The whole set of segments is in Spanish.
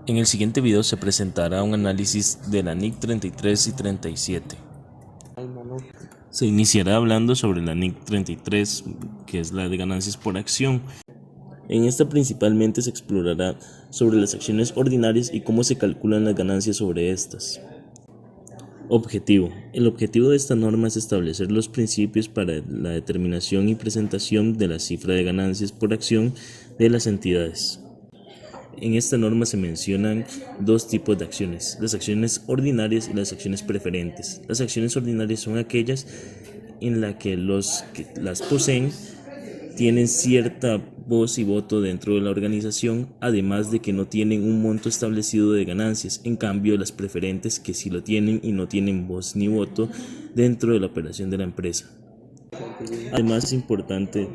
En el siguiente video se presentará un análisis de la NIC 33 y 37. Se iniciará hablando sobre la NIC 33, que es la de ganancias por acción. En esta principalmente se explorará sobre las acciones ordinarias y cómo se calculan las ganancias sobre estas. Objetivo. El objetivo de esta norma es establecer los principios para la determinación y presentación de la cifra de ganancias por acción de las entidades. En esta norma se mencionan dos tipos de acciones, las acciones ordinarias y las acciones preferentes. Las acciones ordinarias son aquellas en las que los que las poseen tienen cierta voz y voto dentro de la organización, además de que no tienen un monto establecido de ganancias. En cambio, las preferentes que sí lo tienen y no tienen voz ni voto dentro de la operación de la empresa. Además, es importante.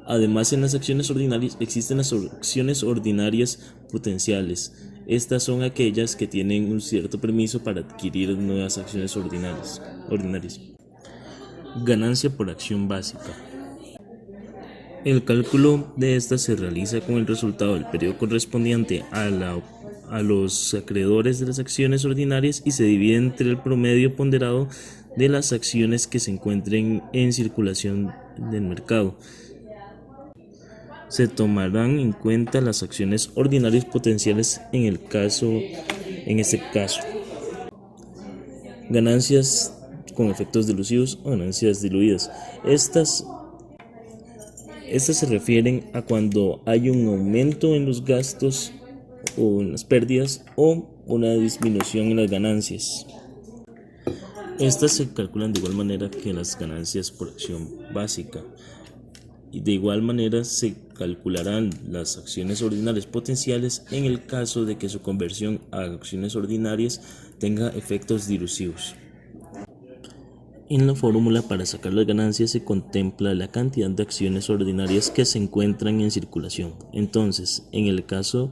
Además, en las acciones ordinarias existen las acciones ordinarias potenciales. Estas son aquellas que tienen un cierto permiso para adquirir nuevas acciones ordinarias. Ganancia por acción básica. El cálculo de esta se realiza con el resultado del periodo correspondiente a los acreedores de las acciones ordinarias y se divide entre el promedio ponderado de las acciones que se encuentren en circulación del mercado. Se tomarán en cuenta las acciones ordinarias potenciales en este caso. Ganancias con efectos dilusivos o ganancias diluidas. Estas se refieren a cuando hay un aumento en los gastos o en las pérdidas o una disminución en las ganancias. Estas se calculan de igual manera que las ganancias por acción básica. Y de igual manera se calcularán las acciones ordinarias potenciales en el caso de que su conversión a acciones ordinarias tenga efectos dilusivos. En la fórmula para sacar las ganancias se contempla la cantidad de acciones ordinarias que se encuentran en circulación. Entonces, en el caso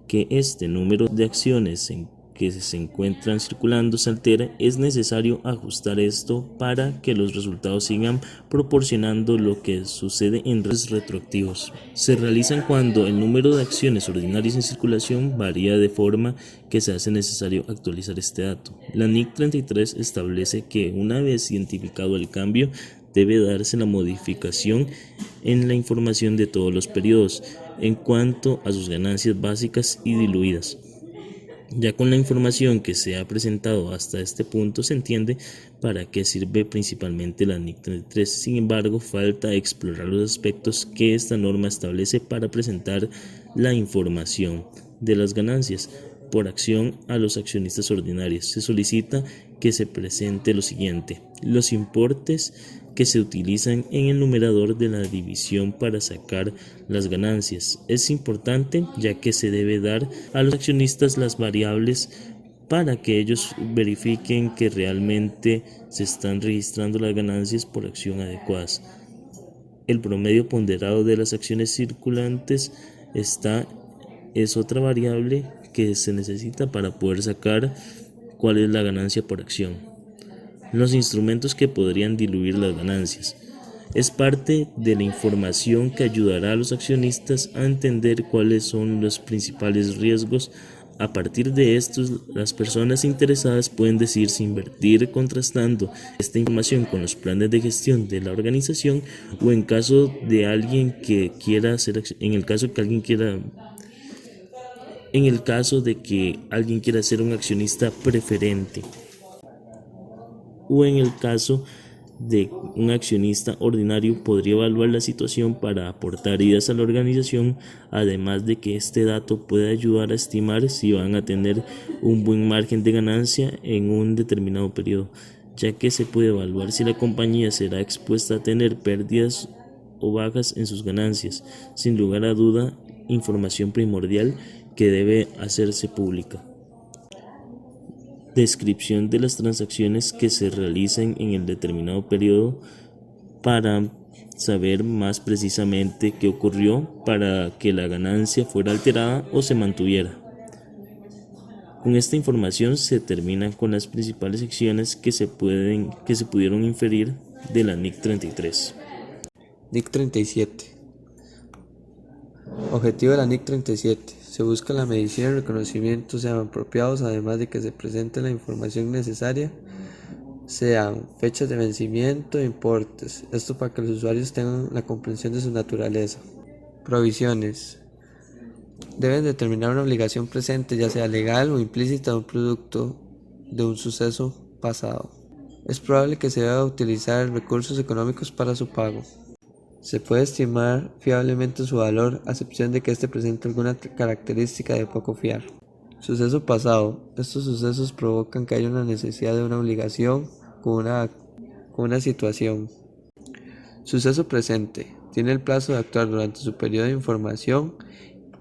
que este número de acciones que se encuentran circulando se altera, es necesario ajustar esto para que los resultados sigan proporcionando lo que sucede en retroactivos. Se realizan cuando el número de acciones ordinarias en circulación varía de forma que se hace necesario actualizar este dato. La NIC 33 establece que una vez identificado el cambio, debe darse la modificación en la información de todos los periodos en cuanto a sus ganancias básicas y diluidas. Ya con la información que se ha presentado hasta este punto se entiende para qué sirve principalmente la NIC 33. Sin embargo, falta explorar los aspectos que esta norma establece para presentar la información de las ganancias por acción a los accionistas ordinarios. Se solicita que se presente lo siguiente: los importes que se utilizan en el numerador de la división para sacar las ganancias. Es importante ya que se debe dar a los accionistas las variables para que ellos verifiquen que realmente se están registrando las ganancias por acción adecuadas. El promedio ponderado de las acciones circulantes es otra variable que se necesita para poder sacar cuál es la ganancia por acción. Los instrumentos que podrían diluir las ganancias. Es parte de la información que ayudará a los accionistas a entender cuáles son los principales riesgos. A partir de estos, las personas interesadas pueden decidir si invertir contrastando esta información con los planes de gestión de la organización o en caso de alguien que quiera hacer, en el caso de que alguien quiera ser un accionista preferente, o en el caso de un accionista ordinario podría evaluar la situación para aportar ideas a la organización, además de que este dato puede ayudar a estimar si van a tener un buen margen de ganancia en un determinado periodo, ya que se puede evaluar si la compañía será expuesta a tener pérdidas o bajas en sus ganancias. Sin lugar a duda, información primordial que debe hacerse pública. Descripción de las transacciones que se realicen en el determinado periodo para saber más precisamente qué ocurrió para que la ganancia fuera alterada o se mantuviera. Con esta información se terminan con las principales secciones que se pudieron inferir de la NIC 33. NIC 37. Objetivo de la NIC 37. Se busca la medición y reconocimiento sean apropiados, además de que se presente la información necesaria, sean fechas de vencimiento e importes. Esto para que los usuarios tengan la comprensión de su naturaleza. Provisiones. Deben determinar una obligación presente, ya sea legal o implícita, de un producto de un suceso pasado. Es probable que se deba utilizar recursos económicos para su pago. Se puede estimar fiablemente su valor, a excepción de que éste presente alguna característica de poco fiar. Suceso pasado. Estos sucesos provocan que haya una necesidad de una obligación con una situación. Suceso presente. Tiene el plazo de actuar durante su periodo de información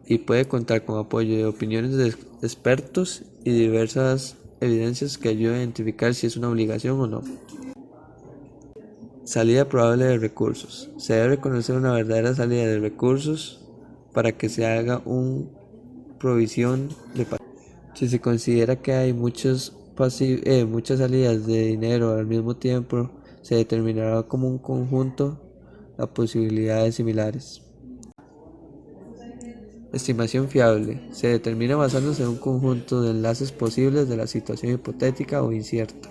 y puede contar con apoyo de opiniones de expertos y diversas evidencias que ayuden a identificar si es una obligación o no. Salida probable de recursos. Se debe reconocer una verdadera salida de recursos para que se haga una provisión de pago. Si se considera que hay muchas salidas de dinero al mismo tiempo, se determinará como un conjunto las posibilidades similares. Estimación fiable. Se determina basándose en un conjunto de enlaces posibles de la situación hipotética o incierta.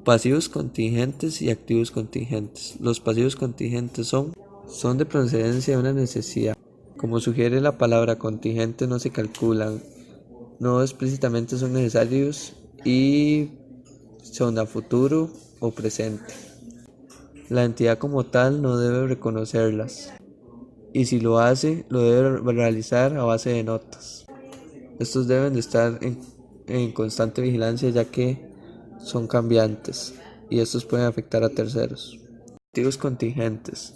Pasivos contingentes y activos contingentes. Los pasivos contingentes son de procedencia de una necesidad. Como sugiere la palabra, contingente no se calculan, no explícitamente son necesarios y son a futuro o presente. La entidad como tal no debe reconocerlas, y si lo hace, lo debe realizar a base de notas. Estos deben de estar en constante vigilancia, ya que son cambiantes y estos pueden afectar a terceros. Activos contingentes.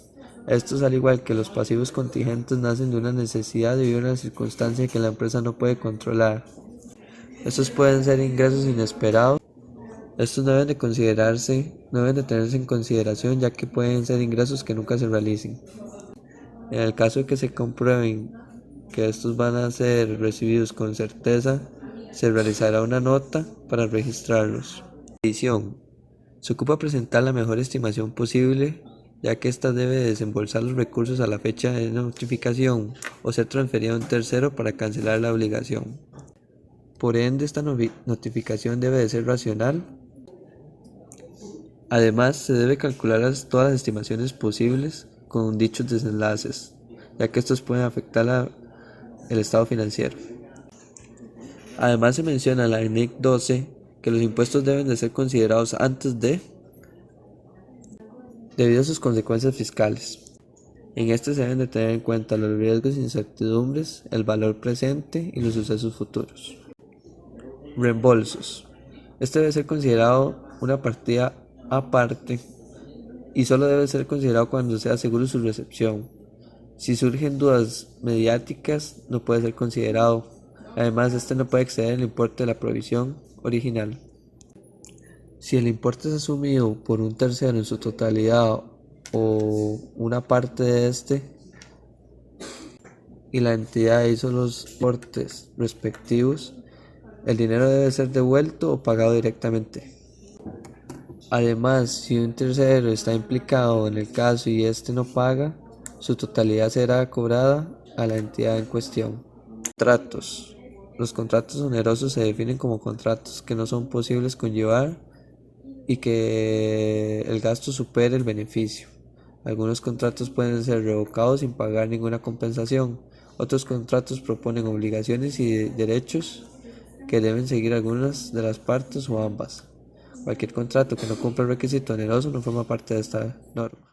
Estos, al igual que los pasivos contingentes, nacen de una necesidad debido a una circunstancia que la empresa no puede controlar. Estos pueden ser ingresos inesperados. Estos no deben de tenerse en consideración, ya que pueden ser ingresos que nunca se realicen. En el caso de que se comprueben que estos van a ser recibidos con certeza, se realizará una nota para registrarlos. Edición. Se ocupa presentar la mejor estimación posible, ya que ésta debe desembolsar los recursos a la fecha de notificación o ser transferida a un tercero para cancelar la obligación. Por ende, esta notificación debe de ser racional. Además, se debe calcular todas las estimaciones posibles con dichos desenlaces, ya que estos pueden afectar el estado financiero. Además, se menciona en la NIC 12 que los impuestos deben de ser considerados debido a sus consecuencias fiscales. En este se deben de tener en cuenta los riesgos e incertidumbres, el valor presente y los sucesos futuros. Reembolsos. Este debe ser considerado una partida aparte y solo debe ser considerado cuando sea seguro su recepción. Si surgen dudas mediáticas, no puede ser considerado. Además, este no puede exceder el importe de la provisión original. Si el importe es asumido por un tercero en su totalidad o una parte de este y la entidad hizo los aportes respectivos, el dinero debe ser devuelto o pagado directamente. Además, si un tercero está implicado en el caso y éste no paga, su totalidad será cobrada a la entidad en cuestión. Contratos. Los contratos onerosos se definen como contratos que no son posibles conllevar y que el gasto supere el beneficio. Algunos contratos pueden ser revocados sin pagar ninguna compensación. Otros contratos proponen obligaciones y derechos que deben seguir algunas de las partes o ambas. Cualquier contrato que no cumpla el requisito oneroso no forma parte de esta norma.